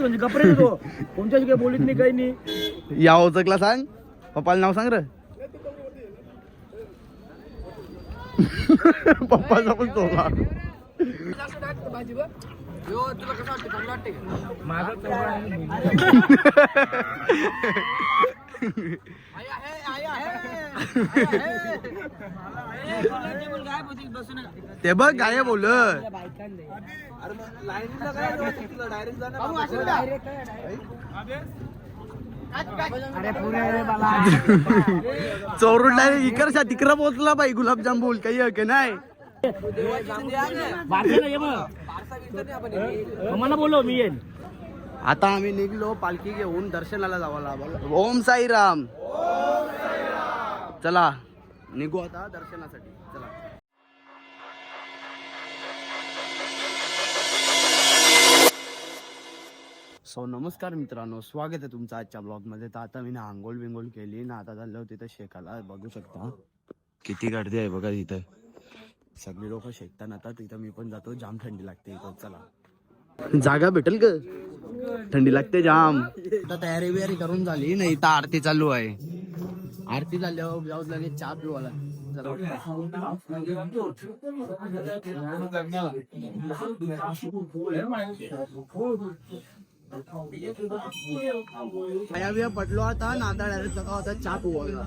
म्हणजे कपडे देतो कोणत्याशी काही बोलीत नाही काही नाही. या ओचकला सांग पप्पाला नाव सांग रे. पप्पाचा पण तोला. ते बघ काय बोल. चोरून डायरेक्ट इकडच्या तिकडं पोहोचला बाई. गुलाबजाम बोल काही की नाही. मला बोलो मी येईल. आता आम्ही निघलो पालखी घेऊन दर्शनाला जावाला. ओम साईराम. चला निघू आता दर्शनासाठी. चला. सो नमस्कार मित्रांनो, स्वागत आहे तुमचं आजच्या ब्लॉग मध्ये. तर आता मी ना आंघोळ बिंगोळ केली ना, आता चाललो तिथं शेकाला. बघू शकता किती गर्दी आहे बघा तिथं. सगळी लोक शेकताना आता तिथं मी पण जातो. जाम थंडी लागते इथं. चला जागा भेटेल का? थंडी लागते जाम. आता तयारी बियारी करून झाली नाही. इथं आरती चालू आहे. आरती झाल्यावर जाऊ लगेच चहा पिवाला. पाया पडलो आता ना. आता डायरेक्ट सकाळ होता चहा पिवाला.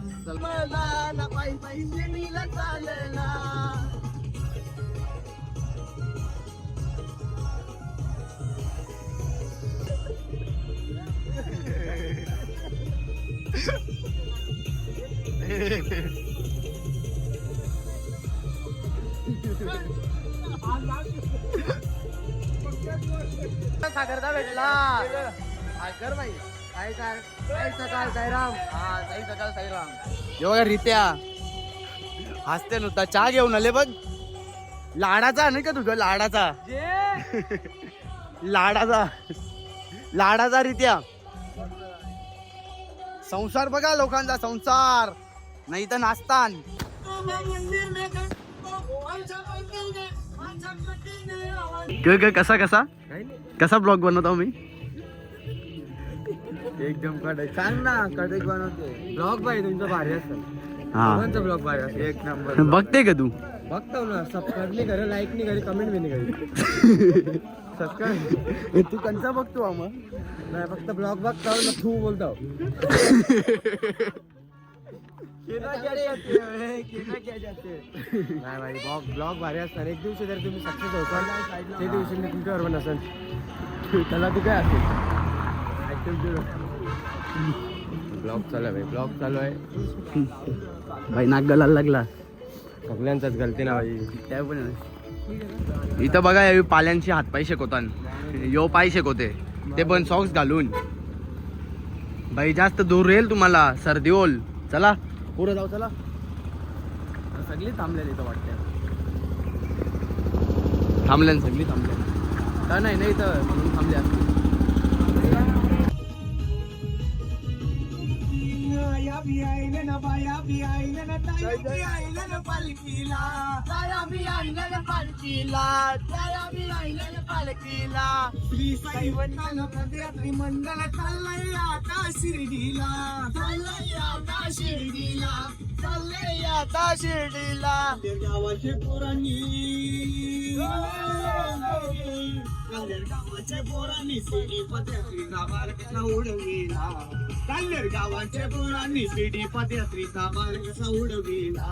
सागरदा भेटला. सागर भाई काय सकाळ साईराम. हा साई सकाळ साईराम. बघा रित्या हसते नुसता. चहा घेऊन आले बघ. लाडाचा नाही का तुझं? लाडाचा लाडाचा लाडाचा रित्या. संसार बघा लोकांचा. संसार नाही तर नाचतान. कसा कसा कसा ब्लॉग बनवतो मी? एकदम कडक. सांग ना कडक बनवते ब्लॉग. भाई तुमचा भारी असेल. हा ब्लॉग भारी असेल. एक नंबर. बघते का तू? बघतो ना. सबस्क्राईब नाही करे, लाईक नाही करे, कमेंट भी नाही करे. सबस्क्राईब तू कंचा बघतो मग? नाही फक्त ब्लॉग बघतो ना. तू बोलतो नाही भाई. ब्लॉग भारी असणार. एक दिवशी जर तुम्ही सक्सेस होता ते दिवशी मी तुमच्यावर पण असेल. त्याला तू काय असेल ब्लॉग चालू आहे. ब्लॉग चालू आहे भाई. नाक गलायला लागला. सगळ्यांचाच गलती ना भाई. त्या पण इथं बघा या पाल्यांची हातपाय शेकवतान. यो पाय शेकवते ते पण सॉक्स घालून. भाई जास्त दूर राहील तुम्हाला. सर्दी होल. चला पुढे जाऊ. चला सगळी थांबलेली इथं वाटते. थांबल्यान सगळी थांबल्या का नाही तर म्हणून थांबल्या. श्री साई मंडळ चाललंय आता शिर्डीला. चाललंय आता शिर्डीला. गावाचे पोरांनी गावाच्या पोरांनी शिर्डी पदयात्रीचा मार्ग कसा उडविला. गावाच्या पोरांनी शिर्डी पदयात्रीचा मार्ग कसा उडविला.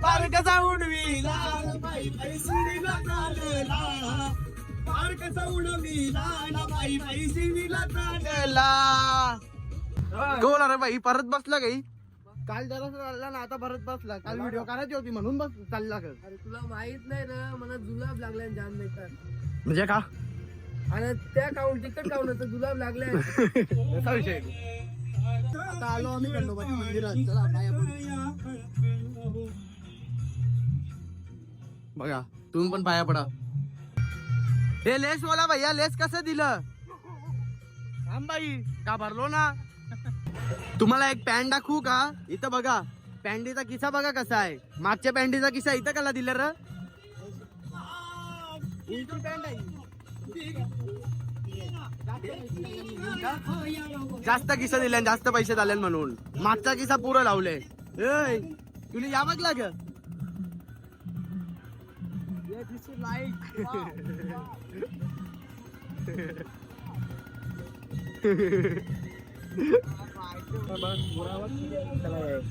मार्ग कसा उडविला. बाई बाई शिर्डीला चालला. मार्ग कसा उडविला. बाई बाई शिर्डीला चालला. कोण अरे बाई परत बसला काही? काल जरा चालला ना, आता परत बसला. काल व्हिडिओ करायची होती म्हणून बस चालला का? अरे तुला माहित नाही ना, मला जुलाब लागलाय जाम नाही तर. म्हणजे का? आणि त्या काउंट तिकट काउंट जुलाब लागलाय. असा विषय. आता आलो आम्ही खंडोबाच्या मंदिरात. चला पाया पडू. बघा तुम्ही पण पाया पडा. हे लेस वाला भैया लेस कसं दिलं? थांब बाई का भरलो ना. तुम्हाला एक पॅन्ट दाखवू का? इथं बघा पॅन्टीचा किस्सा बघा कसा आहे. मागच्या पॅन्टीचा किस्सा इथं कला दिला र. पॅन्ट आहे जास्त किस्सा दिले आणि जास्त पैसे झाले म्हणून मागचा किस्सा पुरं लावले तुला या बघ लाग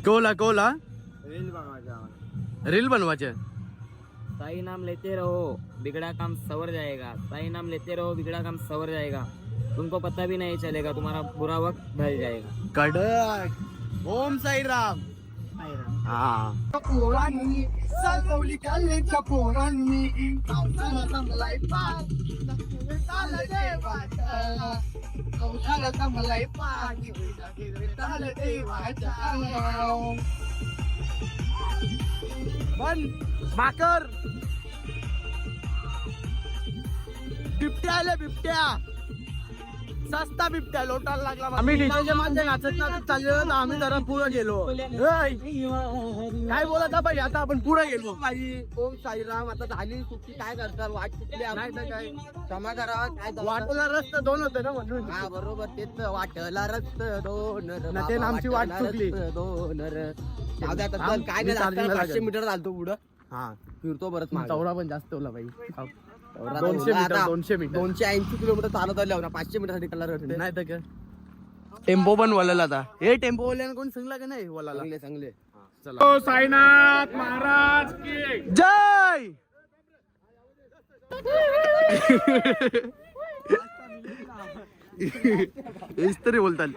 कोला रील बनवायचे सही नाम लेते रहो बिगड़ा काम सवर जाएगा। सही नाम लेते रहो बिगड़ा काम सवर जाएगा। तुमको पता भी नहीं चलेगा, तुम्हारा बुरा वक्त ढल जाएगा। कडक ओम साईराम हा पोरांनी चालवली कॉलेजच्या पोरांनी पावसाला जमलाय पाणी पावसाला जमलाय पाणी पण माकर बिबट्या आले बिबट्या सस्ता बिबट्या लोटायला लागला आम्ही डीजेच्या मागे नाचत नाचत चाललो ना आम्ही जरा पुढे गेलो काय बोलत पाहिजे आता आपण पुढे गेलो ओम साईराम आता झाली सुट्टी काय करतात वाट चुकली नाही तर काय क्षमा करा काय वाटला रस्ता दोन होते ना म्हणून हा बरोबर तेच वाटला रस्ता दोन ते आमची वाट चुकली दोन काय 500 मीटर चालतो पुढं हा फिरतो परत चौडा पण जास्त होला बाई 200 मीटर 280 किलोमीटर चालत आले ना 500 मीटर साठी कलर नाही तर काय टेम्पो पण वळला आता हे टेम्पो वळल्याने कोण सांगला का नाही वळाला चांगले चला साईनाथ महाराज की जय हेच तरी बोलतात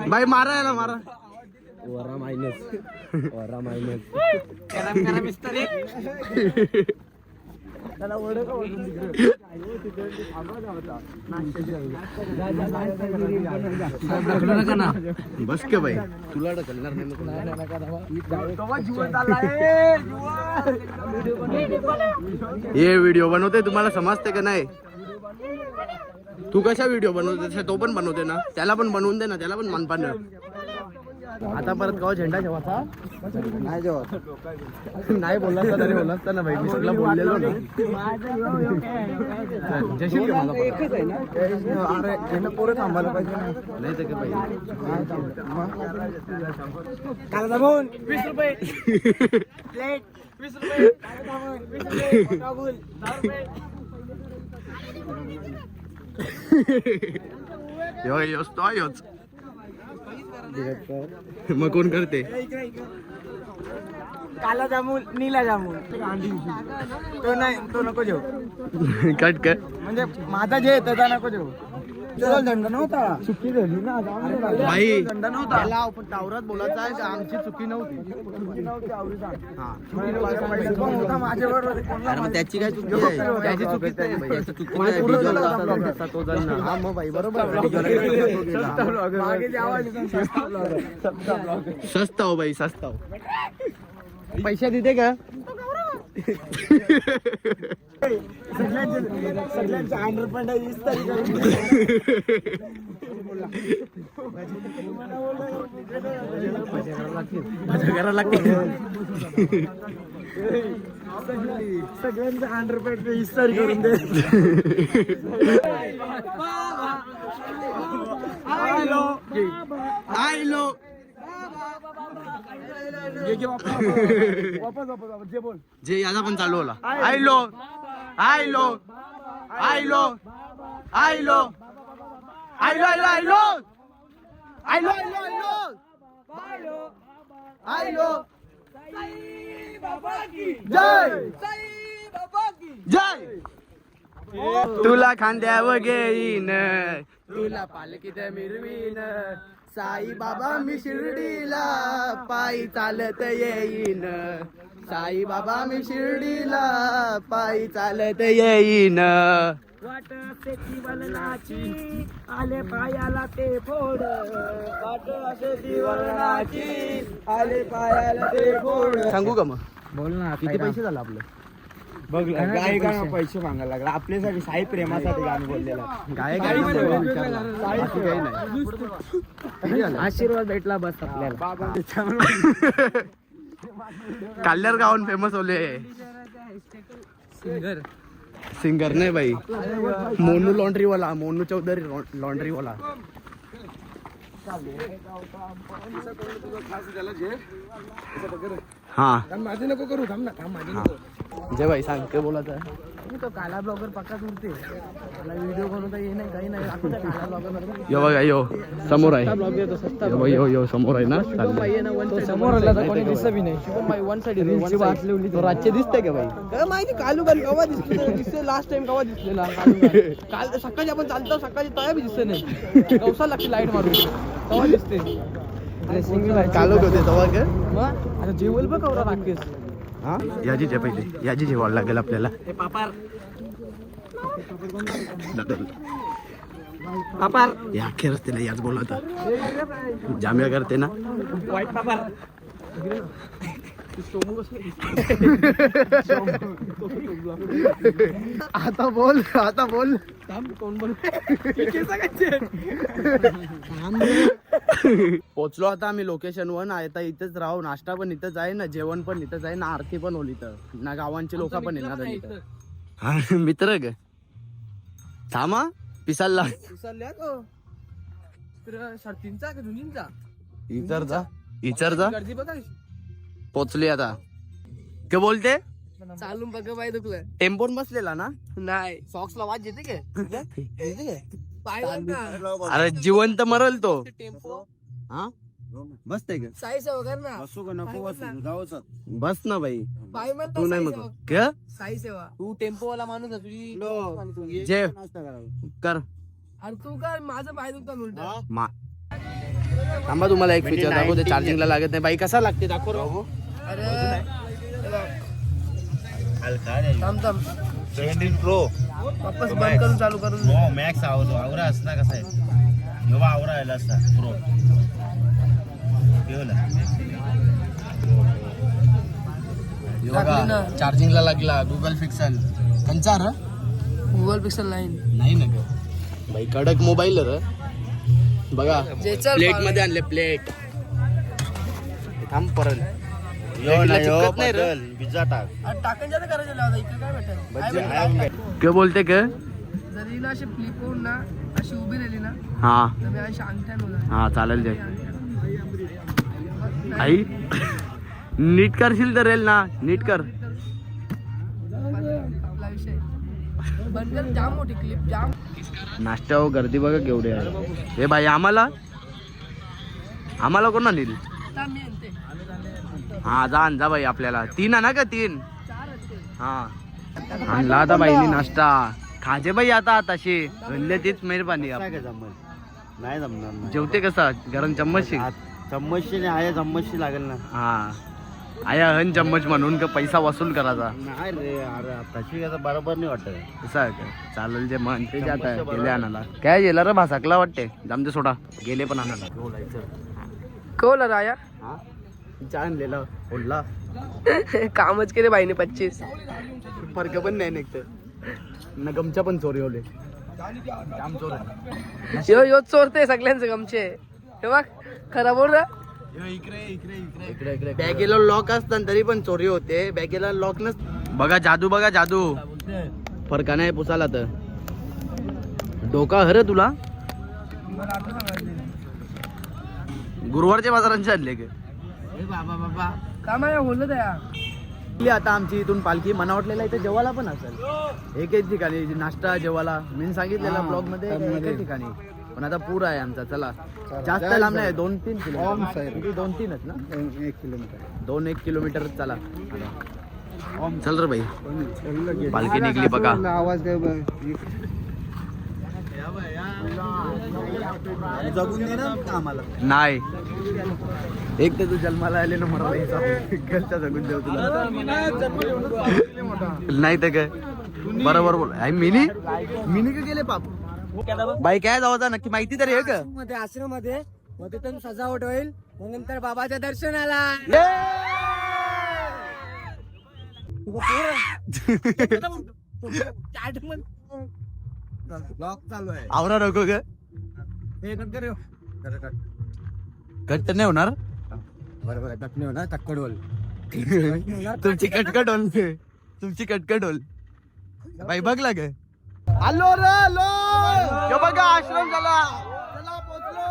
बाई मारा याला मारा वरा मायनस बस के बाई तुला ढकलणार नाही हे व्हिडिओ बनवते तुम्हाला समजते का नाही तू कशा व्हिडिओ बनवते तो पण बनवते ना त्याला पण बनवून दे ना त्याला पण मानपान आता परत गाव झेंडा ठेवायचा नाही जेवत नाही बोलला असता तरी बोलला असता ना भाई मी सगळं बोललेलो ना अरे पोरं थांबायला पाहिजे नाही तर काय पाहिजे 20 रुपये प्लेट 20 रुपये योच मग कोण करते काला जामून नीला जामून तो नको जेव कट कर म्हणजे माझा जे त्याचा नको जेव दंड नव्हता चुकी झाली ना भाई दंड नव्हता आपण टावरात बोलायचं आहे का आमची चुकी नव्हती माझ्यावर त्याची काय चुकी आहे त्याची चुकी बरोबर सस्ता हो भाई सस्ता हो पैसे देते का सगळ्यांचा 100% इस्तारी करायला लागते सगळ्यांचा 100% इस्तारी करून दे आयलो जे याचा पण चालू होला आयलो आयलो आयलो आयलो आयलो आयलो आयलो आयलो आयलो जय जय तुला खांद्यावर घेईन तुला पालखीत मिरवीन साई बाबा मी शिर्डीला पायी चालत येईन साई बाबा मी शिर्डीला पायी चालत येईन वाट शेती वलनाची आले पायाला ते फोड वाट शेती वलनाची आले पायाला ते फोड सांगू का मग बोल ना किती पैसे झाले आपलं बघ गाय गाणं पैसे मागायला लागला आपल्यासाठी साई प्रेमासाठी गाणं बोललेला गाय नाही आशीर्वाद भेटला बस आपल्याला काल्यार गावान फेमस होले सिंगर सिंगर नाही भाई, मोनू लॉन्ड्री वाला, मोनू चौधरी लॉन्ड्री वाला. हा माझी नको करू, थांब ना, थांब माझी नको. जय भाई सांग काय बोलायचं आहे. तो काला ब्लॉगर पक्का उरते मला व्हिडिओ बनवता ये नाही काही नाही. आपण त्या काला ब्लॉगर यो बघा यो समोर आहे. ब्लॉग येतो सस्ता यो यो यो समोर आहे ना. समोर आला तर कोणी दिसत बी नाही. शुभम भाई वन साइड रीलची वाचली तो रातचे दिसते का भाई? काय माहिती कालू काल कवा दिसले लास्ट टाइम कवा दिसलेला काल सकाळी आपण चालतो सकाळी तया बी दिसते नाही. कवसा लागते लाईट मारून तेव्हा दिसते. ड्रेसिंग कालो होते तेव्हा का? मग आता जेवल बघ कवरा राकेश. हा याची जे पहिले याची जेवायला लागेल आपल्याला. पापार या अखेर असते ना याच बोलवता जाम्या करते ना. वाईट पापार आता बोल आता बोल. कोण बोल पोचलो आता आम्ही लोकेशन वर. आता इथेच राहू. नाश्ता पण इथंच आहे ना, जेवण पण इथंच आहे ना, आरती पण होली तर ना, गावांची लोक पण येणार आहे इथं. हा मित्र ग थांबा पिसाला शर्तींचा का जुनींचा इचर जा गर्दी बघा. पोचली आता. काय बोलते? चालून बघ बाई दुखलं टेम्पोन बसलेला ना. नाही सॉक्स ला वाज येते काय? पाय अरे जिवंत मरल तो. टेम्पो हा बस का साईज वगैरे ना बसू का नको बसू? बस ना भाई. पाय तू नाही मग क्या साई सेवा. तू टेम्पो वाला माणूस आहे तुझी. जे कर अरे तू काय माझं पाय दुखता उलट. मा थांबा तुम्हाला एक फीचर दाखवते. चार्जिंगला लागत नाही बाई. कसा लागते दाखव राहू. अरे थांब थांब 17 Pro वापस बंद करून चालू करून. हो मॅक्स आवरा असता कसा आहे जेव्हा आवरा आला असता प्रो चार्जिंगला लागला. गुगल पिक्सल कंचा र गुगल पिक्सल 9 नाही ना ग भाई. कडक मोबाईल र बघा. जे चल प्लेट मध्ये आणले प्लेट. थांब परत नाही रे. पिझ्झा टाक टाकून जातं करायचं लावता इकडे काय भेटेल. काय बोलते का? जरी ना अशी फ्लिप होऊन ना अशी उभी राहिली ना हा तर मी अशी अंगठ्यान होणार. हा चालेल जे आई नीट करशील तर रेल ना. नीट कर. आपला विषय बंद कर. जाम मोठी क्लिप जाम. नाश्त्यावर गर्दी बघा केवढी आहे. हे भाई आम्हाला कोण आणील? आता मी आणते. हा जा भाई. आपल्याला 3 आणा का 3? 4 असते. हा आणला आता बाईनी नाश्ता. खाजे बाई आता आताशी म्हणले तीच मेहरबानी. नाही जमणार नाही. जेवते कसा गरम चम्मच. चम्मचशी आहे चम्मचशी लागेल ना. हा आया हन चम्मच म्हणून का पैसा वसूल करायचा. नाही रे अरे तशी आता बरोबर नाही वाटत. कसं आहे का? चालेल जे मन ते जात आहे. गेले आणायला काय गेला रे भासाकला वाटते. जामते सोडा गेले पण आणायला. कोला राया आणलेला ओढला कामच केले बाईने 25. फरक पण नाही निघत ना. गमच्या पण चोरी होले. जाम चोर आहे. यो चोरते सगळ्यांचे गमचे. हे बघ खरा बोल रा. इकडे बॅगेला लॉक असतात तरी पण चोरी होते. बॅगेला लॉक नस. बघा जादू बघा जादू. फरका नाही पुसाला तर डोका हर तुला. गुरुवारच्या बाजारांचे आणले का? बाबा काम आहे बोललो त्या. आता आमची इथून पालखी मना वाटलेला इथे जेवायला पण असेल. एकच ठिकाणी नाश्ता जेवायला मी सांगितलेला ब्लॉग मध्ये एकच ठिकाणी. पण आता पूर आहे आमचा. चला जास्त लांब नाही. 2-3 किलोमीटर. 2-3च ना. 1 किलोमीटर 2-1 किलोमीटर चला. चल रे भाई पालखी निघली बघा. आवाज काय जगून दे ना आम्हाला. नाही एक तर तू जन्माला आले ना मला घरच्या जगून देऊ तुला. नाही तर काय बरोबर बोल. मिनी का गेले पाप बाई काय जाऊ नक्की माहिती तरी आहे का? मध्ये आश्रम मध्ये मग तिथून सजावट होईल. मग नंतर बाबाच्या दर्शनाला ब्लॉग चालू आहे. आवरा नको ग. कट तर नाही होणार. बरोबर कट नाही होणार. कटकड बोल. तुमची कटकट होल. तुमची कटकट होल. बाई बघ लाग आलो रे आलो हे बघा आश्रम झाला चला पोचलो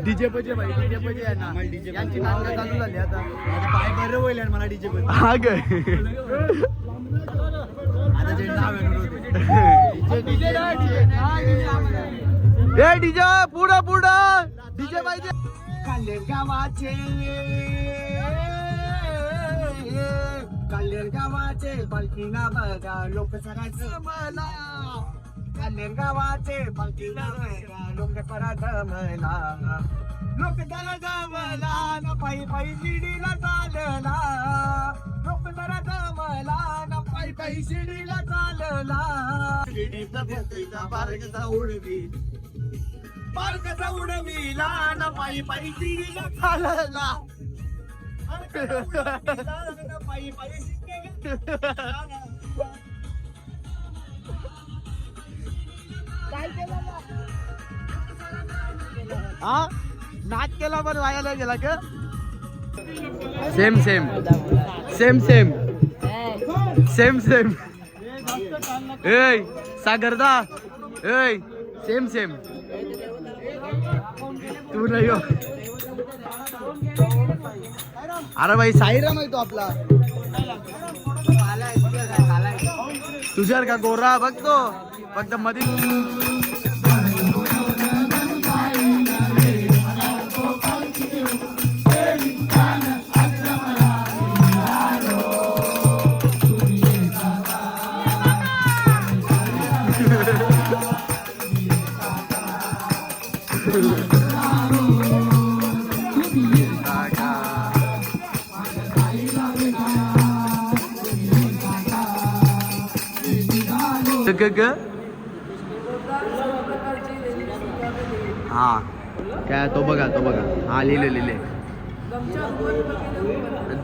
डीजे पजे भाई डीजे पजे आहे ना यांची नाटकं चालू झाली आता पाय बरं होईल आणि मला डीजे पजे हा ग आता जे नाव आहे डीजे डीजे पुढं पुढं डीजे पाहिजे कालेर गावाचे पालखीना बघा लोक सरायचं मला कालेर गावाचे पालखीना बघा लोक करायचं मला लोक जरा जमला ना पायी पायी शिडीला चालला लोक जरा जमला ना पायी पायी शिडीला चालला शिडीचा भेटला बारकचा उडवी बारकचा उडवीला ना पायी पायी शिडीला चालला पायी पायी शिडीला हा नाच केला पण वायाला गेला का same same same same same same ए सागरदा ए सेम सेम तू नाही हो अरे भाई साईराम आहे तो आपला तुझ्यावर का गोरा बघतो फक्त मध्ये हा काय तो बघा हा लिहिले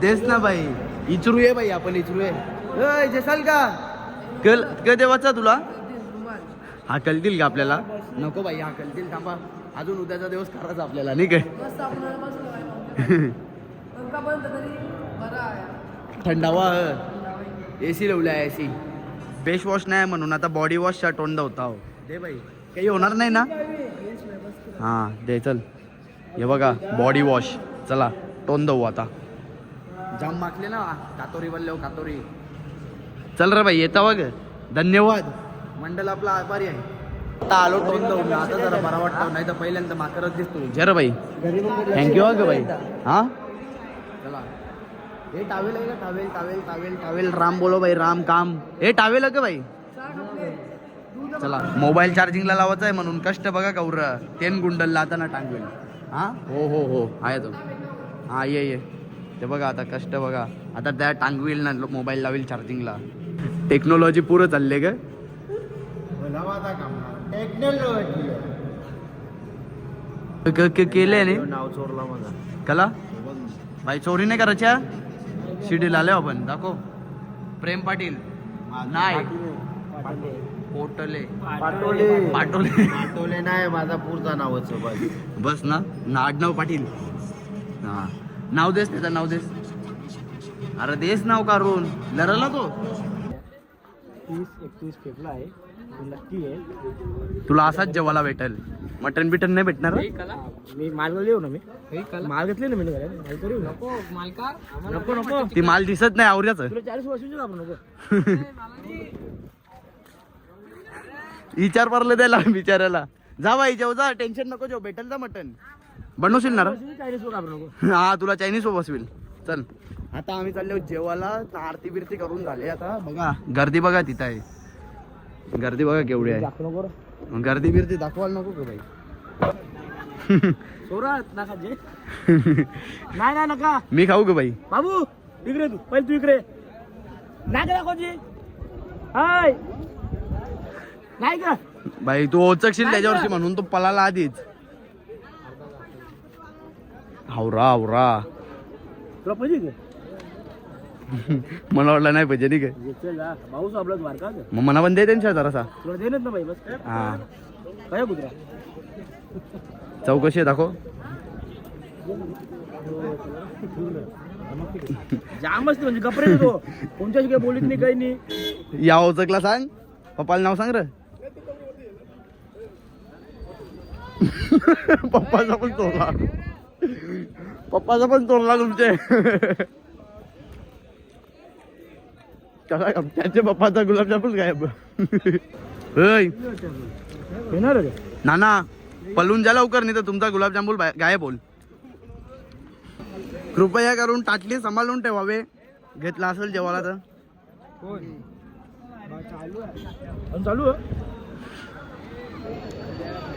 देस ना बाई इचरू ये बाई आपण इचरू ये जेसाल का कल देवाचा तुला हा कळतील का आपल्याला नको बाई हा कळतील थांबा अजून उद्याचा दिवस करायचा आपल्याला नाही काय थंडावा एसी लावला एसी फेस वॉश नाही म्हणून आता बॉडी वॉशचा तोंड होता हो दे बाई काही होणार नाही ना हा दे चल हे बघा बॉडी वॉश चला तोंड देऊ आता जाम मागले ना कातोरी बोलले कातोरी चल रे बाई येता बघ धन्यवाद मंडळ आपला आभारी आहे आता आलो तोंड देऊन आता जरा बरा वाटतं नाही तर पहिल्यांदा माकरच दिसतो जर बाई थँक्यू ग बाई हा चला हे टावेल आहे का towel towel towel towel Ram बोलो बाई राम काम हे टावेल आहे का बाई चला मोबाईल चार्जिंगला लावायचं आहे म्हणून कष्ट बघा का उर तेन गुंडलला आता ना टांगवेल हा हो हो हो आहे तो हा ये ते बघा आता कष्ट बघा आता त्या टांगवेल ना मोबाईल लावेल चार्जिंगला टेक्नॉलॉजी पुरं चालले ग केले नाव चोरला माझा कला भाई चोरी नाही करायच्या शिडीला आले आपण दाखव प्रेम पाटील नाही पोटले पाटोले पाटोले पाटोले नाही माझा पुरता नावच बस ना आडनाव पाटील हा नाव देस त्याचं नाव देस अरे देस नाव काढून लढला तो 30-31 फेकला आहे नक्की आहे तुला असाच जेवायला भेटेल मटन बिटन नाही भेटणार मी माल येऊ ना मी माल घेतले ना मी नको मालका नको नको ती माल दिसत नाही आवऱ्याच 40 वर्षाची आपण नको विचार परले द्यायला बिचारायला जा बाई जेव जा टेन्शन नको जेव भेटेल जा मटन बनवशील ना हा तुला चायनीज बसवील चल आता आम्ही चाललो जेवायला आरती बिरती करून झाले आता बघा गर्दी बघा तिथं आहे गर्दी बघा केवढी आहे गर्दी बिरती दाखवायला नको का बाई नाही नका मी खाऊ का बाई बाबू इकडे तू पहिले तू इकडे नाही दाखवजी हाय नाही का बाई तू ओचकशील त्याच्यावरची म्हणून तो पलाला आधीच हावरा हावरा तुला पाहिजे मला वाटलं नाही पाहिजे ठीक आहे भाऊच आपला मार्का मग मला पण दे त्यांच्या जरासा तुला देणच ना बाई बस हा काय कुत्रा चौकशी आहे, दाखव. जामच म्हणजे कपडे तो कोणत्याच काही बोलीत नाही काही नाही. या ओचकला सांग, पप्पाला नाव सांग र. पप्पाचा पण चोरला, पप्पाचा पण चोरला तुमचे. त्याचे पप्पाचा गुलाबजामुन गायब. नाना पलून जा लवकर, नाही तर तुमचा गुलाबजामुन गायब होईल. कृपया करून ताटली सांभाळून ठेवावे, घेतला असेल जेवायला तर. चालू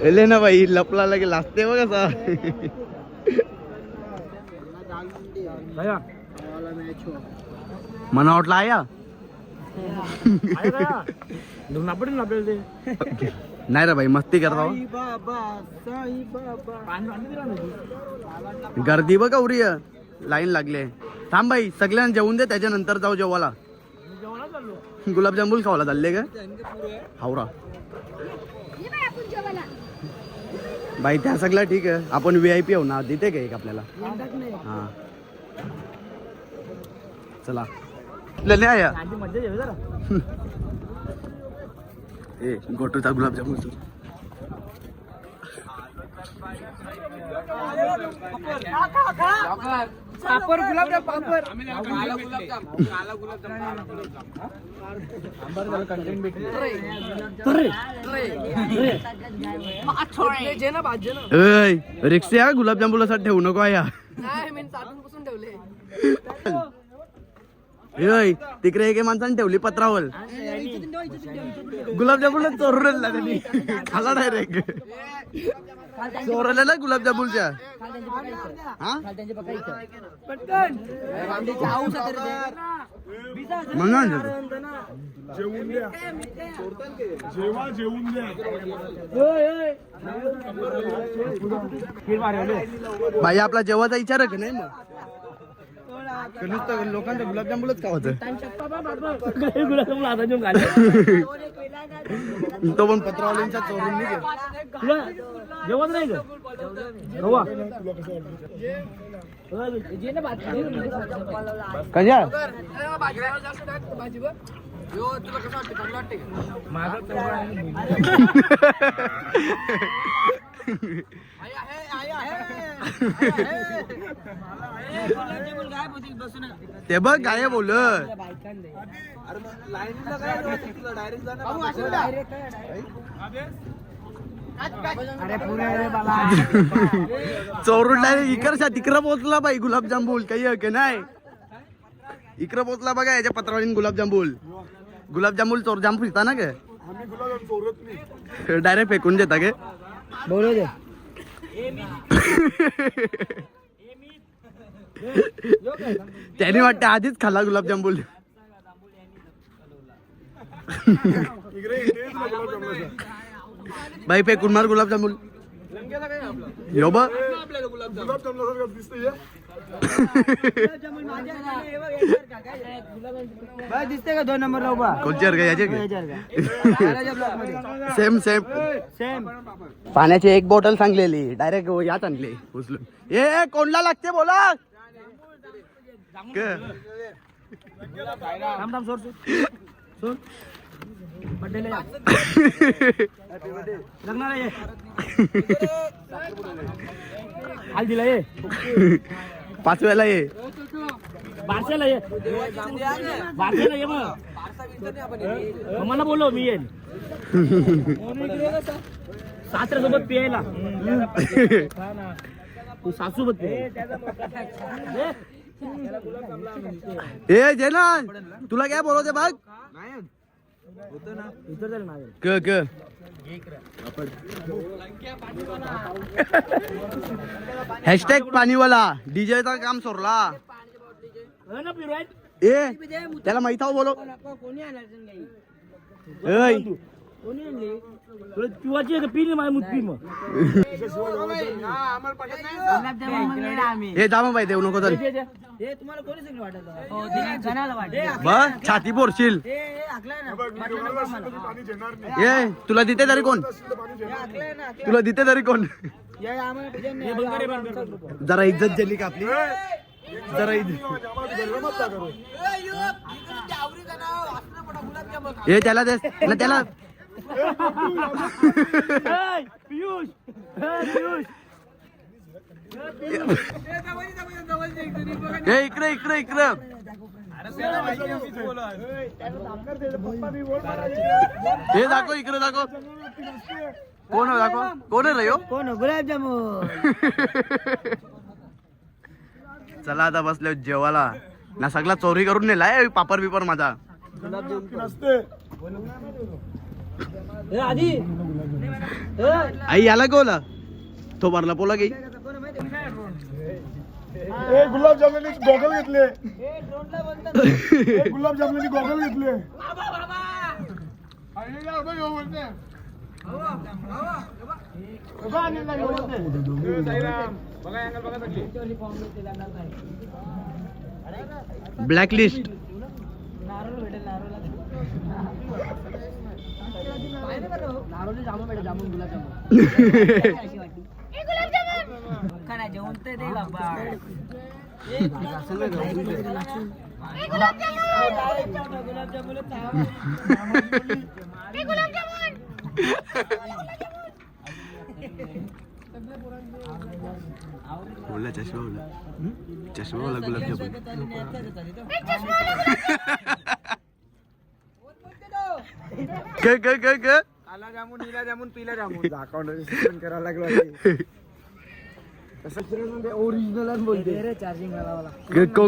एले ना बाई, लपला लगे लागते बघ कसा. मला वाटलं आया नाही रे भाई, मस्ती करता. गर्दी बघ उरी, लाईन लागले. थांब बाई, सगळ्यांना जेवून दे, त्याच्यानंतर जाऊ जेवायला. गुलाबजामुन खावायला चालले का हावरा बाई? त्या सगळं ठीक आहे, आपण VIP आहो ना, देते का एक आपल्याला? हा चला आया. ए गोटूचा गुलाबजामुन. पापड गुलाबजाम पापड रिक्षा गुलाबजामुन साठी ठेवू नको आया. तिकडे एक माणसाने ठेवली पत्रावर गुलाबजामुन, चोरून त्यांनी खाला डायरेक्ट. चोरलेला गुलाबजामुनच्या. भाई आपला जेवायचा विचार आहे की नाही? मग नुसतं लोकांचं गुलाबजामुनच का होतं? तो पण पत्रावल्यांच्या चोरून निघे. जेवण नाही का? कशा ते बघ काय बोल. चोरून डायरेक्ट इकडच्या तिकडं पोहोचला बाई गुलाबजामुन. काही की नाही, इकडं पोहोचला बघा याच्या पत्रावळीन गुलाबजामुन. गुलाबजामुन चोरजाम फिरता ना ग, डायरेक्ट फेकून देता गे. बोलू दे. त्याने वाटतं आधीच खाल्ला गुलाबजामुन. बाई फेकून मार गुलाबजामुन. यो बघ दिसते का 2 नंबरला उभा? कोणची अर्ग याचे सेम सेम सेम. पाण्याची एक बॉटल सांगलेली, डायरेक्ट यात आणली उचलून. ए कोणला लागते बोला. सोड सोड. लग्नाला ये. हाल दिला ये. 5 वेळेला ये. बारशाला ये. बारशाला ये मग. मला बोलव मी येईल. सासऱ्यासोबत पियायला. तू सासूसोबत पिय. ए जेना तुला काय बोलवते बघ. क क हॅशटॅग पाणीवाला डीजेचा काम सोडला. ए त्याला माहित बोलो. हे जा मग बाई देऊ नको तर बस छाती पोरशील ये तुला देते तरी कोण तुला देते तरी कोण जरा इज्जत दिली का आपली जरा हे त्याला दे ना त्याला हे इकडे इकडे इकडे हे दाखव इकडे दाखव कोण आहे दाखव कोण आहे रे ह्यो? गुलाबजामुन चला आता बसले जेवायला ना सगळा चोरी करून नेलाय पापर बिपर माझा आई याला गोला तो भरला पोला की गुलाबजामुनी गॉगल घेतले गुलाबजामुनी गॉगल घेतले ब्लॅकलिस्ट बोला चष्मा बोला चष्मा बोला गुलाबजामुन आला जामून इला जामून पिला जामून अकाउंट रजिस्ट्रेशन करायला लागलो ओरिजिनल बोलते चार्जिंग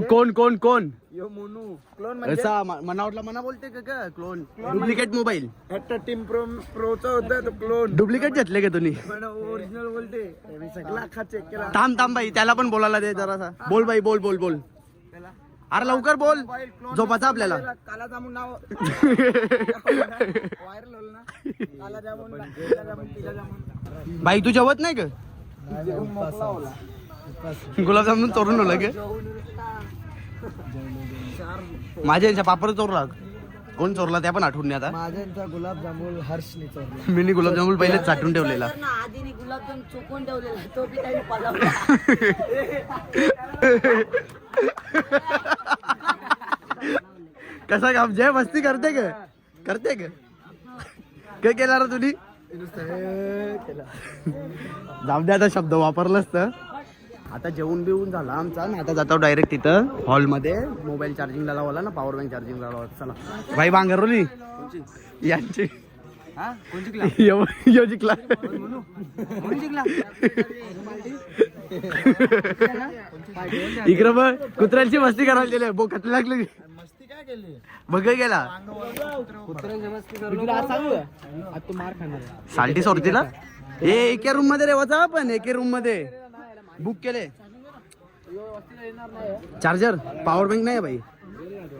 कोण कोण कोण यो मोनू क्लोन असा मनावटला मना बोलते का क्लोन डुप्लिकेट मोबाईल टीम प्रोचा होता तो क्लोन डुप्लिकेट घेतले का तुम्ही पण ओरिजिनल बोलते मी सगळा अख्खा चेक केला थांब थांब बाई त्याला पण बोलायला दे जरासा बोल बाई बोल बोल बोल अरे लवकर बोल झोपाचा आपल्याला काला जामून नाव व्हायरल होल ना काला जामून पिला जामून बाई तू जेवत नाही का गुलाबजामुन चोरून होलं गे माझ्या यांच्या पापड चोरला कोण चोरला त्या पण आठवून नाही आता माझ्यांचा गुलाबजामुन हर्षने चोरला मी गुलाबजामुन पहिलेच चाटून ठेवलेला आधीने गुलाबजाम चुकून ठेवलेला तो बी काही पलावला कसा काम जय मस्ती करते का काय केला रे तुम्ही जाऊ दे आता शब्द वापरलास तर आता जेवून बिवून झाला आमचा ना आता जातो डायरेक्ट तिथं हॉलमध्ये मोबाईल चार्जिंगला लावला ना पॉवर बँक चार्जिंगला लावला चला भाई बांगरवली यांची यो जिंकला इकडं बघ कुत्र्यांची मस्ती करायला गेले बो खतली लागली बघ गेला तू मार खाणार साल्टी सोडतीला हे एके रूम मध्ये रेवाचा पण एके रूम मध्ये बुक केले चार्जर पॉवर बँक नाही बाई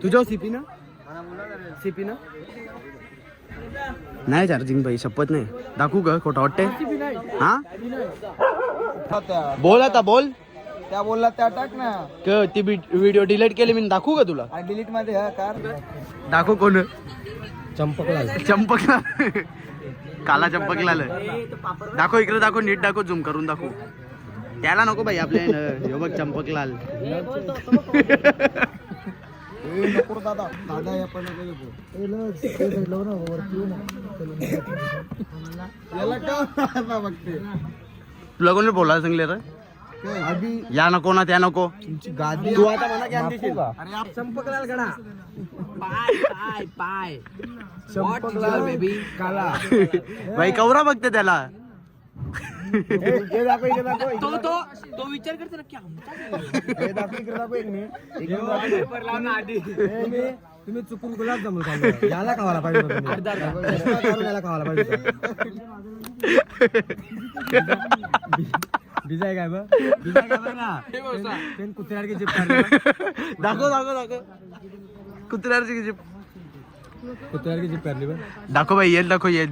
तुझ्या सीपी ना नाही चार्जिंग बाई शपथ नाही दाखवू का खोटं वाटते हा बोल आता बोल त्या बोलला त्या टाक ना ती व्हिडिओ डिलीट केली मी दाखवू का तुला डिलीट मध्ये हा कार दाखव कोण चंपकलाल चंपकलाल काला चंपकलाल दाखव इकडे दाखव नीट दाखव झूम करून दाखव त्याला नको बाई आपल्या हे बघ चंपकलाल नको दादा दादा आपण बघते तुला कोणी बोलायला सांगले रे या नको ना त्या नको गादी तू आता मला ज्ञान देशील अरे चंपकलाल गडा पाय पाय चंपकलाल बेबी काला बाई कवरा बघते त्याला तो विचार करतो ना की तुम्ही चुकून गुलाबजामुन खाल्ला याला खावायला पाहिजे याला खावायला पाहिजे भिजाय काय ना कुत्र्यासारखी जीप दाखव दाखव दाखव कुत्र्याची जीप कुत्र्याला किती पेरली बरं दाखव भाई येत दाखव येत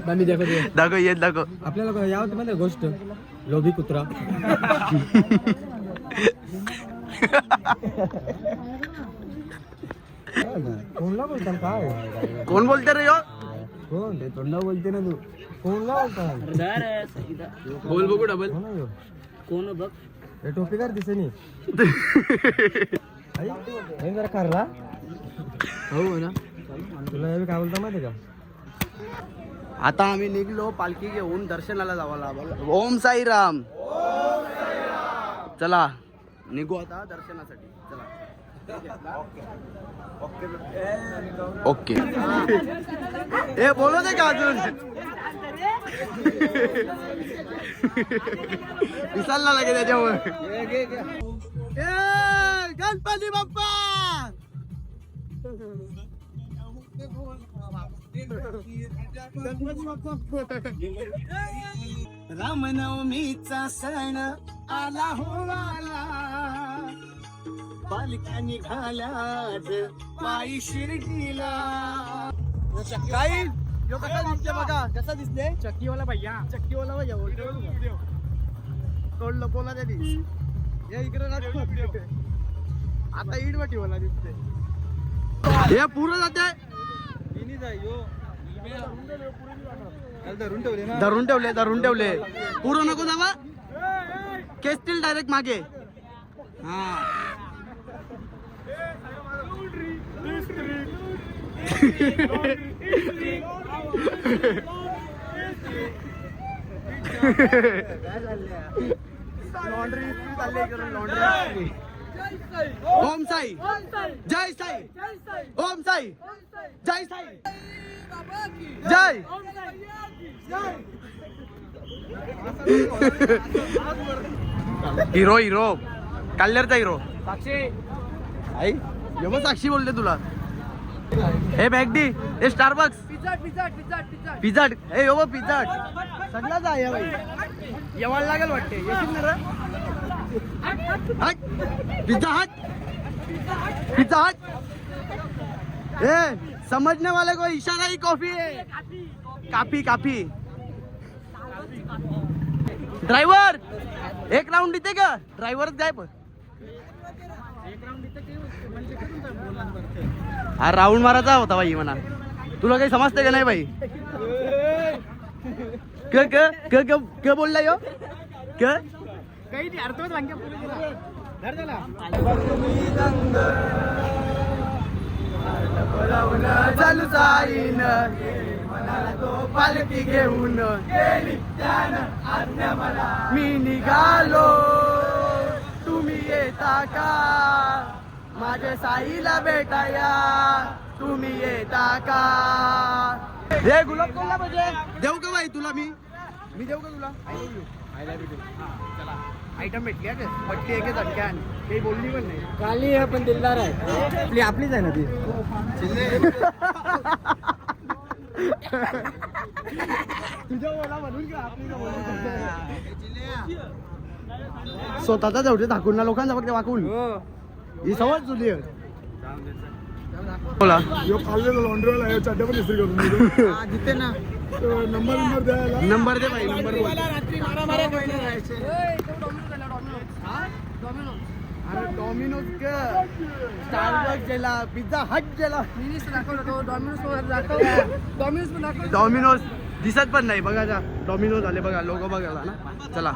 मी दाखवतो दाखव येत दाखव. आपल्याला या होती माहिती गोष्ट लोभी कुत्रा कोणला बोलता काय कोण बोलते रे यो? कोण ते तोंडा बोलते ना तू कोणला बोलता बोल बघू डबल. कोण बघ हे टोपीकार दिसे नी जरा करला हो ना. तुला हे काय बोलता माहिती का आता आम्ही निघलो पालखी घेऊन दर्शनाला जावाला. ओम साईराम. चला निघू आता दर्शनासाठी. चला ओके. ए बोलत आहे का अजून विसरला लागे त्याच्यावर. गणपती बाप्पा. रामनवमीचा सण आला हो आला पालख्या निघाल्यात पायी शिर्डीला. काही यो कसा दिसते बघा. कसा दिसते चक्कीवाला भैया चक्कीवाला भैया तोडलं बोला त्याने. या इकडे आता इडवटी वाला दिसते. हे पुरं जाते. धरून ठेवले पुरं नको जावा. केसतील डायरेक्ट मागे. हा लॉन्ड्री लॉन्ड्री. ओम साई जय साई. ओम साई जय साई जय. हिरो हिरो कल्याणचा हिरो साक्षी आई एवढं साक्षी बोलते तुला. हे बॅगडी हे स्टारबक्स पिझ्झा हे एवढं पिझ्झा सगळाच आहे बाई. येवायला लागेल वाटते. येशील ना रे. Pizza Hut. ए समझने वाले को इशारा ही कॉफी है. काफी ड्रायव्हर एक राऊंड देते का. ड्रायव्हरच जाय पण. हा राऊंड मारायचा होता बाई म्हणा. तुला काही समजते का नाही बाई. क बोलला यो क काही नाही अर्थ सांगे चालू जाईन पालखी घेऊन मी निघालो. तुम्ही येता का माझ्या साईला भेटाया. तुम्ही येता का. हे गुलाब कोणला पाहिजे. देऊ का बाई तुला. मी देऊ का तुला. चला आयटम भेटली आहे का. पट्टी आहे का झटक्यान काही बोलली पण नाही. काली आहे पण दिलदार आहे. आपलीच आहे ना ती. तुझ्या बोला म्हणून का स्वतःचा जेवढे दाखवून ना लोकांचा फक्त वाकून ही सवय जुली आहे. बोला लॉन्ड्रीवाला आहे चड्डा पण इस्त्री करून जिथे ना नंबर द्यायला. नंबर दे भाई. नंबर बोल. अरे डॉमिनोज का स्टारबक्स गेला पिझ्झा हट गेला डॉमिनोज दिसत पण नाही बघा. जा डॉमिनोज आले बघा. लोक बघायला ना. चला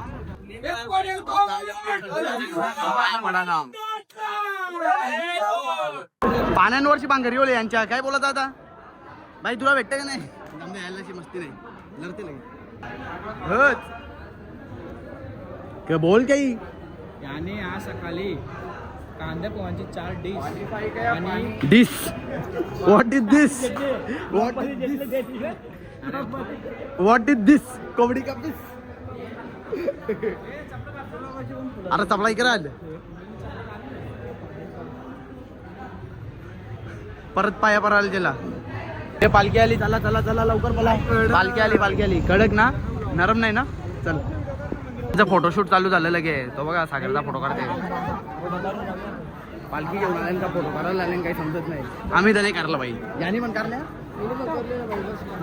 पाण्यांवरची बांगरी ओले यांच्या काय बोलत आता भाई. तुला भेटते का नाही. यायलाची मस्ती नाही लढते लगे. काय बोल काही. याने आज सकाळी कांदा पोहांची 4 डिश आणि dish. What is this. What is this. कोंबडी का पीस. अरे सप्लाय करा. परत पाया परायला गेला. हे पालखी आली. चला चला चला लवकर बोला. पालखी आली कडक ना नरम नाही ना. चल फोटोशूट चालू झालं लगे. तो बघा सागरचा फोटो काढते. पालखी घेऊन आले का फोटो करायला आले काही समजत नाही. आम्ही तर नाही करला बाई, यांनी पण करल्या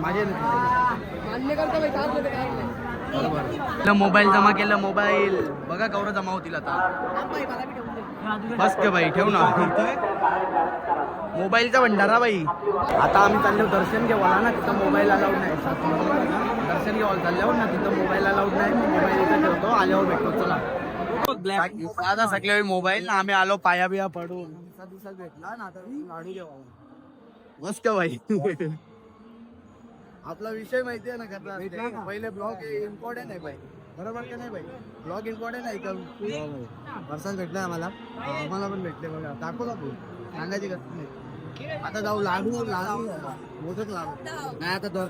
माझे मान्य करतो बाई, कारलं ते कारलं. बरोबर. मोबाईल जमा केलं, मोबाईल बघा कवर जमा होतील आता. बस के बाई, ठेव ना मोबाईलचा भंडारा बाई. आता आम्ही चाललो दर्शन घेवाला ना, तिथं मोबाईल अलाउड नाही. दर्शन घेवायला चालल्यावर ना, तिथं मोबाईल अलाउड नाही. मोबाईल इथं ठेवतो, आल्यावर भेटतो. चला आता सगळे मोबाईल ना, आम्ही आलो पाया बिया पडून. दिवसात भेटला ना, आता गाडी घेवा. मस्त बाई. आपला विषय माहिती आहे ना करता, पहिले ब्लॉग इम्पॉर्टंट आहे बाई, बरोबर का नाही बाई? ब्लॉग इम्पॉर्टंट आहे का? वर्षात भेटलं आम्हाला, आम्हाला पण भेटले बघा. दाखव दाखव, सांगायची गरज नाही. आता जाऊ लाडू मोदक लाडू नाही आता दोन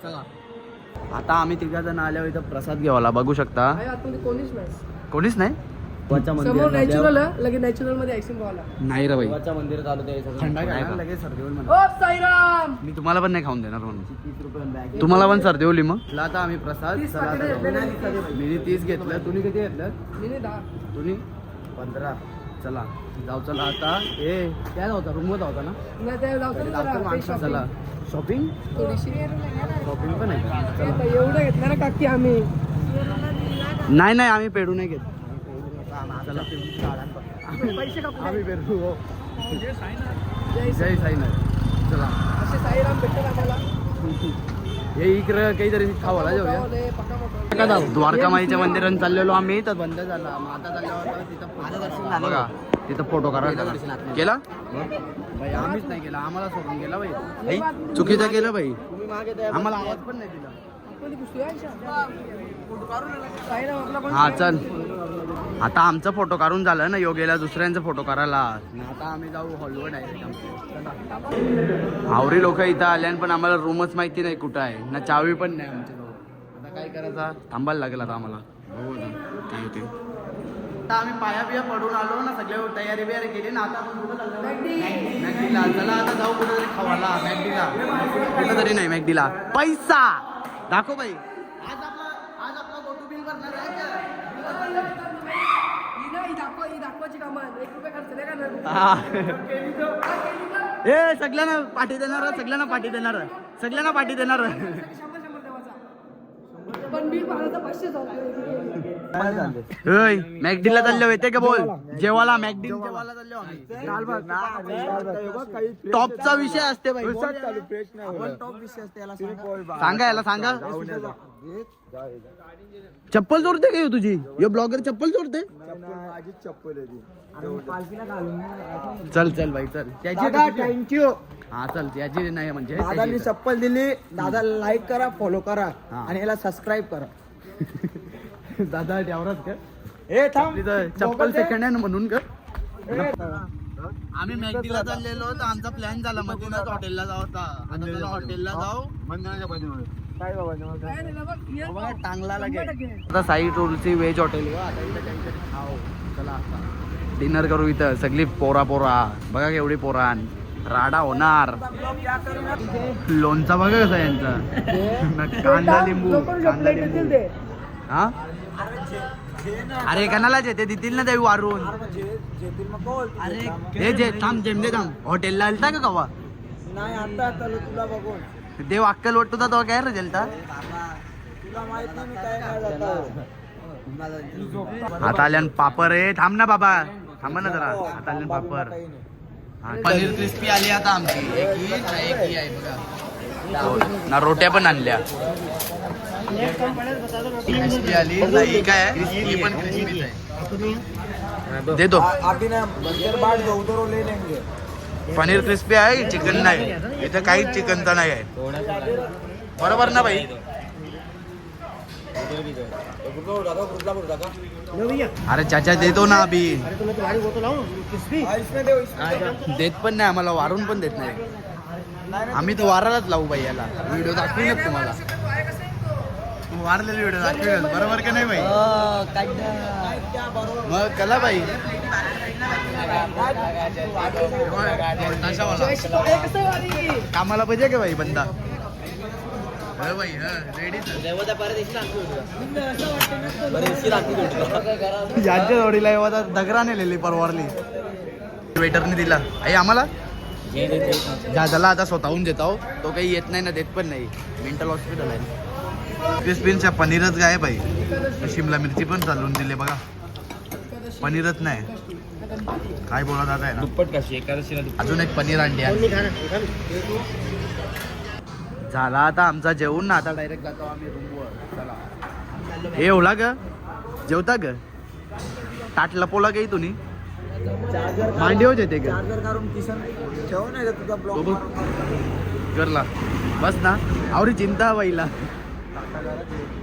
चला. आता आम्ही तिघा जण आल्यावर इथं प्रसाद घेवाला बघू शकता. कोणीच नाही, कोणीच नाही. समोर नॅचरल आहे, लगेच नॅचरल मध्ये ऍक्शन पाहायला. नाही रे बाई, मंदिर चालू द्यायचं. थंडा घ्या लगेच सर्दी होईल म्हणा. ओ साईराम, मी तुम्हाला पण नाही खाऊन देणार म्हणून. तुम्हाला पण सर्दी होली मग. आता आम्ही प्रसाद मी 30 घेतलं. तुम्ही किती घेतलं? मी 10. तुम्ही 15. चला जाऊ. चला आता ए काय होता, रूमवर होता ना. नाही ते लावतो. चला शॉपिंग, थोडीशी शॉपिंग पण आहे का? एवढं घेतलं ना काकी आम्ही. नाही नाही आम्ही पेढू नाही घेत. चला पैसे आम्ही पेढू हो. जय जय साईनाथ. चला असे साईराम भेटतात आम्हाला. हे इकडं काहीतरी खावाला जाऊया. द्वारकामाईच्या मंदिरात चाललेलो आम्ही, तर बंद झाला. मग आता चालल्यावर तिथं बघा, तिथं फोटो करायला केला बाई. आम्हीच नाही केला, आम्हाला सोडून गेला बाई. चुकीचं केलं बाई, आम्हाला आवाज पण नाही दिला. हा चल. आता आमचा फोटो काढून झालं ना, योगेला दुसऱ्यांचा फोटो करायला. आता आम्ही जाऊ हॉलवर डायरेक्ट. आवरी लोक इथं आल्यान पण आम्हाला रूमच माहिती नाही कुठं आहे ना, चावी पण नाही आमच्याजवळ. आता काय करायचा, थांबायला लागेल आता आम्हाला. आता आम्ही पाया बिया पडून आलो ना, सगळे तयारी बियारी केली ना. आता आपण कुठं चाललो? मॅगडीला. चला आता जाऊ कुठेतरी खावाला. मॅगडीला कुठं तरी नाही, मॅगडीला. पैसा दाखव बाई. आज आपला गोटू बिल भरणार आहे का? दाखवायची कामं. 1 रुपये खर्च नाही का? ए सगळ्यांना पाठी देणार, सगळ्यांना पाठी देणार, सगळ्यांना पाठी देणार. 100 देवाचा. पण बिल भरायचं 500 झालं. मॅगडीला चाललो येते का बोल? जेवाला मॅगडी जेवाला चाललो आम्ही. टॉपचा विषय असते बाई, टॉप विषय असते. याला सांगा, याला सांगा. चप्पल चोरते का तुझी? यो ब्लॉगर चप्पल चोरते. चल चल बाई चल. थँक्यू. हा चल, त्याची नाही म्हणजे दादांनी चप्पल दिली. दादा लाईक करा, फॉलो करा आणि याला सबस्क्राईब करा. दादा ठेवरात का? ए थांब, चप्पल सेकंड हँड म्हणून का? आम्ही मॅगडीला चाललेलो तर आमचा प्लॅन झाला मधूनच हॉटेलला जाऊ. आता हॉटेलला जाऊ टांगला लागेल. आता साई टूरची व्हेज हॉटेल. आता इथं काहीतरी खाऊ. चला आता डिनर करू इथं. सगळी पोरा बघा केवढी पोरान. राडा होणार. लोणचा बघा कसा यांचा. कांदा लिंबू. हा अरे कणालाच येते देतील ना देवी वारून. अरे हे जे थांब जेमदे थांब. हॉटेलला आलता का कवा? नाही आता तुला बघून देव अक्कल वाटतो तो काय रे गेलता. तुला माहित नाही मी काय जातो. आता आल्यान पापर आहे. थांब ना बाबा, थांबा ना जरा. आता आल्यान पापर. पनीर क्रिस्पी आली आता आमची. एक ही आहे बघा ना. रोट्या पण आणल्या. क्रिस्पी आली नाही काय क्रिस्पी पण क्रिस्पीच आहे. दे दो. अभी ना बर्गर बाट दो उधर वो ले लेंगे. पनीर क्रिस्पी आहे, चिकन नाही. इथं काहीच चिकनचा नाही आहे. बरोबर ना भाई? अरे चाचा देतो ना अभी. देत पण नाही आम्हाला, वारून पण देत नाही. आम्ही तर वारालाच लावू बाई. याला व्हिडिओ दाखवीनच तुम्हाला. वारलेले व्हिडिओ दाखवेल. बरोबर का नाही बाई? मग कला बाई. कामाला पाहिजे का बाई बंदा? यांच्या जोडीला एवढा दगरा नेलेली परवारली वेटरने दिला आई आम्हाला ज्याला आता स्वतःहून देत आहो तो काही येत नाही ना देत पण नाही मेंटल हॉस्पिटल आहे क्रिस्पिनच्या पनीरच काय भाई शिमला मिरची पण चालवून दिले बघा पनीरच नाही काय बोला जात आहे ना दुप्पट कशी एकादशीला अजून एक पनीर अंडी आहे झाला आता आमचा जेवून ना आता डायरेक्ट जातो आम्ही रूमवर चला हे ओला ग जेवता ग ताट लपवला गे तुम्ही मांडी होते ते चार्जर काढून किसन ठेव नाही तुझा ब्लॉग करला बस ना आवरी चिंता बाईला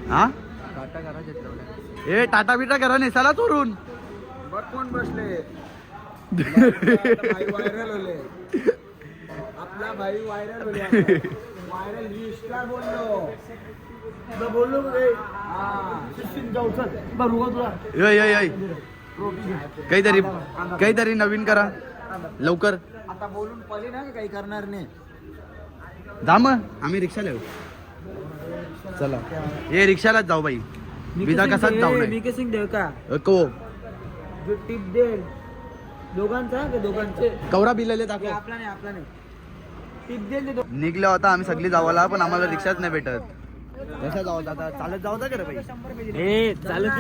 हा ए टाटा बिटा करा नाही चला चोरून बघ कोण बसले भाई व्हायरल होले आपला भाई व्हायरल होले व्हायरल रिस्टार बोललो काहीतरी नवीन करा लवकर आता बोलून पहिले ना काही करणार नाही जा मग आम्ही रिक्षाला येऊ चला हे रिक्षालाच जाऊ बाई विजा कसाच जाऊ नाही मी सिंग देव का को जो टिप देईल दोघांचा का दोघांचे कवरा बिलले दाखव आपला नाही टिप देईल ते निघलं होता आम्ही सगळी जावाला पण आम्हाला रिक्षाच नाही भेटत कसा जाऊ आता चालत जाऊ का रे बाई चालत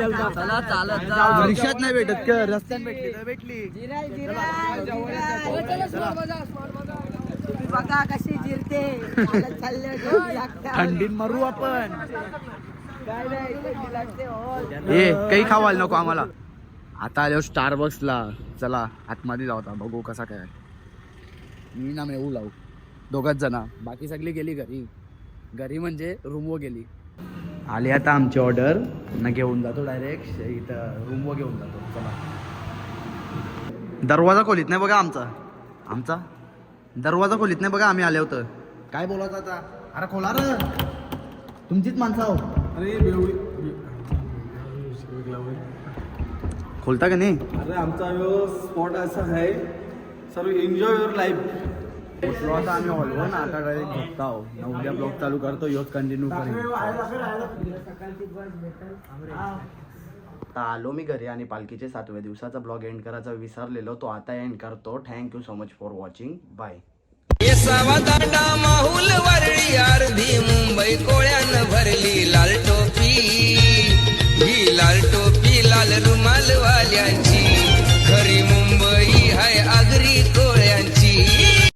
रिक्षात नाही भेटत का रस्त्यात भेटली तर भेटली बघा कशी जिरते चालत चालले झोप लागते. थंडीत मरू आपण काय नाही थंडी लागते हो. ए काही खावायला नको आम्हाला आता आलो स्टारबक्सला चला आतमध्ये जाऊ आता बघू कसा काय मी ना येऊ लावू दोघाच जण बाकी सगळी गेली घरी म्हणजे रूमवर गेली आली आता आमची ऑर्डर ना घेऊन जातो डायरेक्ट इथं रूमवर घेऊन जातो चला दरवाजा खोलीत नाही बघा आमचा दरवाजा खोलीत नाही बघा आम्ही आले होतं काय बोलायचं आता अरे खोला रे तुमचीच माणसं आहो खोलता का नाही अरे आमचा स्पॉट असा आहे सर्व एन्जॉय युअर लाईफ उठलो आता आम्ही हॉलवर ना आता डायरेक्ट झोपता आहो ना उद्या ब्लॉग चालू करतो योच कंटिन्यू करेन आता आलो मी घरी आणि पालखीचे 7व्या दिवसाचा ब्लॉग एंड करायचा विसरलेलो तो आता एंड करतो thank you so much for watching bye Danda Mahul Worli अर्धी मुंबई कोळ्यानं भरली लाल टोपी ही लाल टोपी लाल रुमाल वाल्यांची